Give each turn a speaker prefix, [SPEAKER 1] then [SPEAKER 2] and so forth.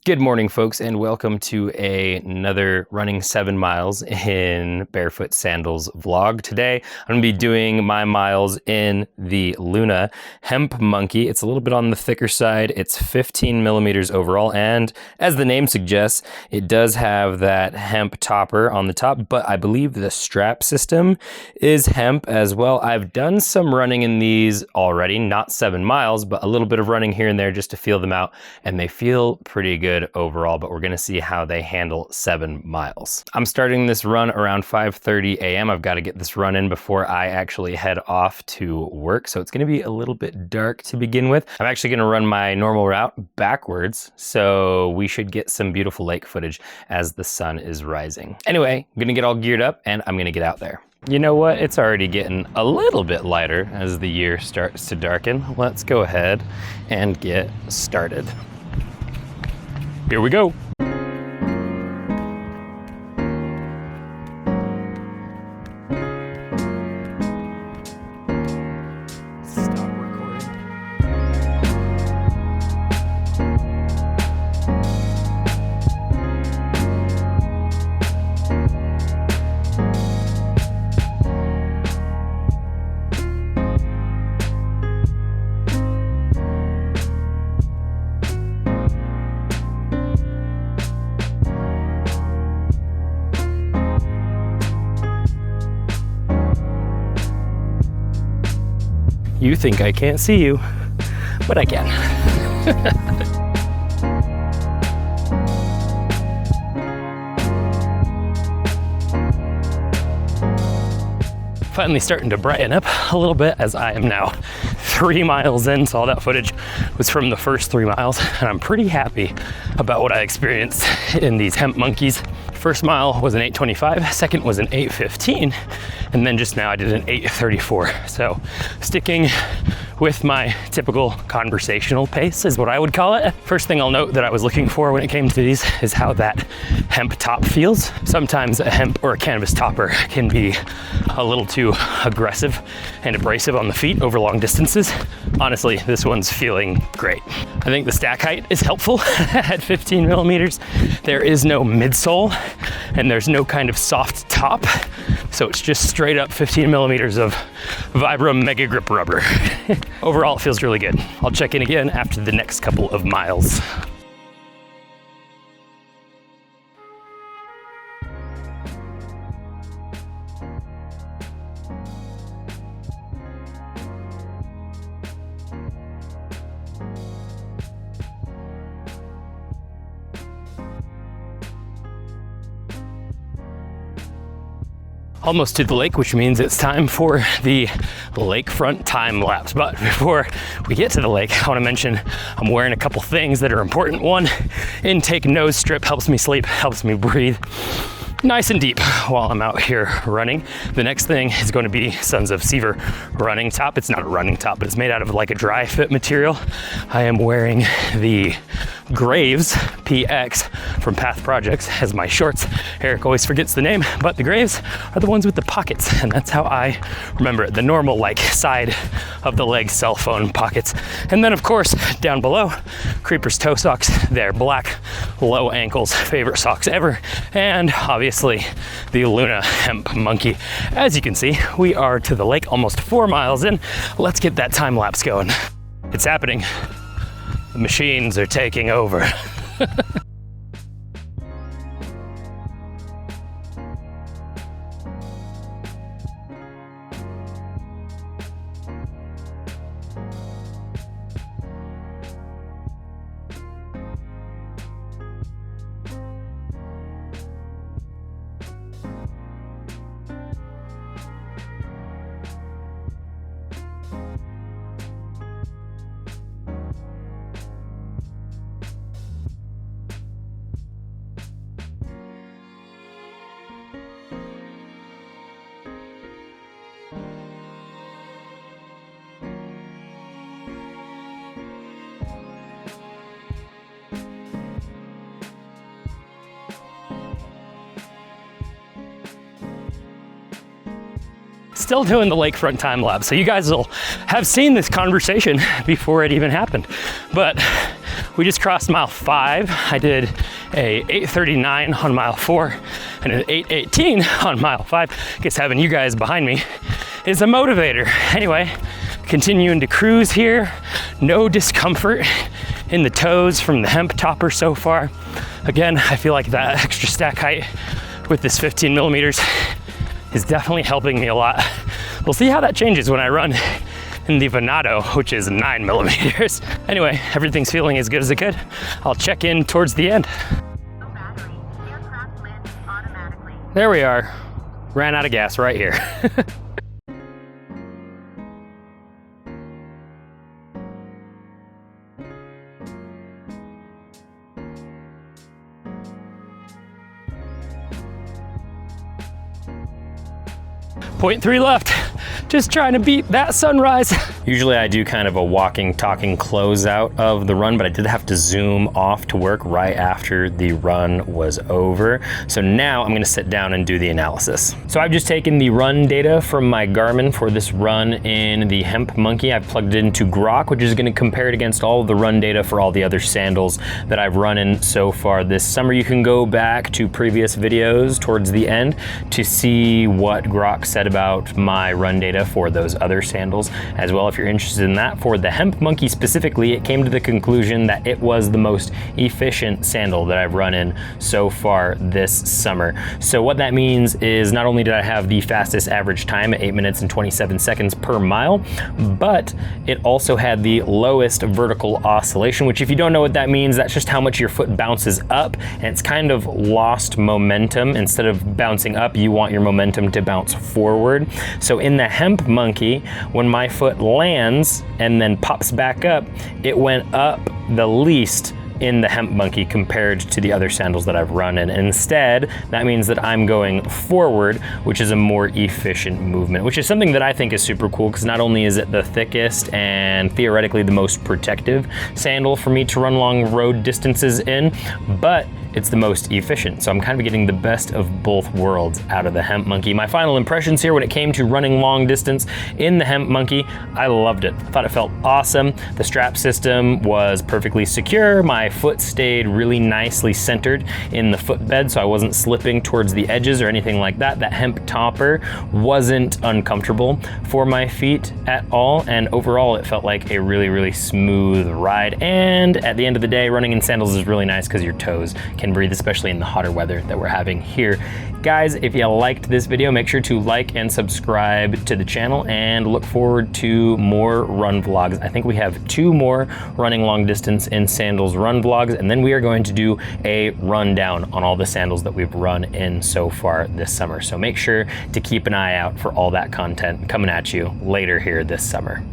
[SPEAKER 1] Good morning, folks, and welcome to another running 7 miles in Barefoot Sandals vlog. Today, I'm going to be doing my miles in the Luna Hemp Monkey. It's a little bit on the thicker side. It's 15 millimeters overall, and as the name suggests, it does have that hemp topper on the top, but I believe the strap system is hemp as well. I've done some running in these already, not 7 miles, but a little bit of running here and there just to feel them out, and they feel pretty good overall, but we're going to see how they handle 7 miles. I'm starting this run around 5:30 a.m. I've got to get this run in before I actually head off to work, so it's going to be a little bit dark to begin with. I'm actually going to run my normal route backwards, so we should get some beautiful lake footage as the sun is rising. Anyway, I'm going to get all geared up and I'm going to get out there. You know what? It's already getting a little bit lighter as the year starts to darken. Let's go ahead and get started. Here we go. Stop recording. You think I can't see you, but I can. Finally starting to brighten up a little bit as I am now 3 miles in, so all that footage was from the first 3 miles, and I'm pretty happy about what I experienced in these hemp monkeys. First mile was an 8:25, second was an 8:15, and then just now I did an 8:34. So sticking with my typical conversational pace is what I would call it. First thing I'll note that I was looking for when it came to these is how that hemp top feels. Sometimes a hemp or a canvas topper can be a little too aggressive and abrasive on the feet over long distances. Honestly, this one's feeling great. I think the stack height is helpful at 15 millimeters. There is no midsole and there's no kind of soft top. So it's just straight up 15 millimeters of Vibram Mega Grip rubber. Overall, it feels really good. I'll check in again after the next couple of miles. Almost to the lake, which means it's time for the lakefront time lapse. But before we get to the lake, I want to mention I'm wearing a couple things that are important. One, intake nose strip helps me sleep, helps me breathe nice and deep while I'm out here running. The next thing is going to be Sons of Seaver running top. It's not a running top, but it's made out of like a dry fit material. I am wearing the Graves PX from Path Projects as my shorts. Eric always forgets the name, but the Graves are the ones with the pockets, and that's how I remember it. The normal like side of the leg cell phone pockets. And then of course, down below, Creeper's toe socks. They're black, low ankles, favorite socks ever. And obviously the Luna Hemp Monkey. As you can see, we are to the lake almost 4 miles in. Let's get that time lapse going. It's happening. The machines are taking over. still doing the lakefront time lapse. So you guys will have seen this conversation before it even happened. But We just crossed mile 5. I did a 8:39 on mile 4 and an 8:18 on mile 5. I guess having you guys behind me is a motivator. Anyway, continuing to cruise here. No discomfort in the toes from the hemp topper so far. Again, I feel like that extra stack height with this 15 millimeters is definitely helping me a lot. We'll see how that changes when I run in the Venado, which is 9 millimeters. Anyway, everything's feeling as good as it could. I'll check in towards the end. There we are. Ran out of gas right here. 0.3 left. Just trying to beat that sunrise. Usually I do kind of a walking, talking closeout of the run, but I did have to zoom off to work right after the run was over. So now I'm gonna sit down and do the analysis. So I've just taken the run data from my Garmin for this run in the Hemp Monkey. I've plugged it into Grok, which is gonna compare it against all of the run data for all the other sandals that I've run in so far this summer. You can go back to previous videos towards the end to see what Grok said about my run data for those other sandals as well. If you're interested in that, for the Hemp Monkey specifically, it came to the conclusion that it was the most efficient sandal that I've run in so far this summer. So what that means is not only did I have the fastest average time at 8 minutes and 27 seconds per mile, but it also had the lowest vertical oscillation, which if you don't know what that means, that's just how much your foot bounces up, and it's kind of lost momentum. Instead of bouncing up, you want your momentum to bounce forward. So in the Hemp Monkey, when my foot lands and then pops back up, it went up the least in the Hemp Monkey compared to the other sandals that I've run in. Instead, that means that I'm going forward, which is a more efficient movement, which is something that I think is super cool, because not only is it the thickest and theoretically the most protective sandal for me to run long road distances in, but it's the most efficient. So I'm kind of getting the best of both worlds out of the Hemp Monkey. My final impressions here when it came to running long distance in the Hemp Monkey, I loved it. I thought it felt awesome. The strap system was perfectly secure. My foot stayed really nicely centered in the footbed, so I wasn't slipping towards the edges or anything like that. That hemp topper wasn't uncomfortable for my feet at all, and overall it felt like a really, really smooth ride. And at the end of the day, running in sandals is really nice because your toes can breathe, especially in the hotter weather that we're having here. Guys, if you liked this video, make sure to like and subscribe to the channel, and look forward to more run vlogs. I think we have 2 more running long distance in sandals run vlogs, and then we are going to do a rundown on all the sandals that we've run in so far this summer. So make sure to keep an eye out for all that content coming at you later here this summer.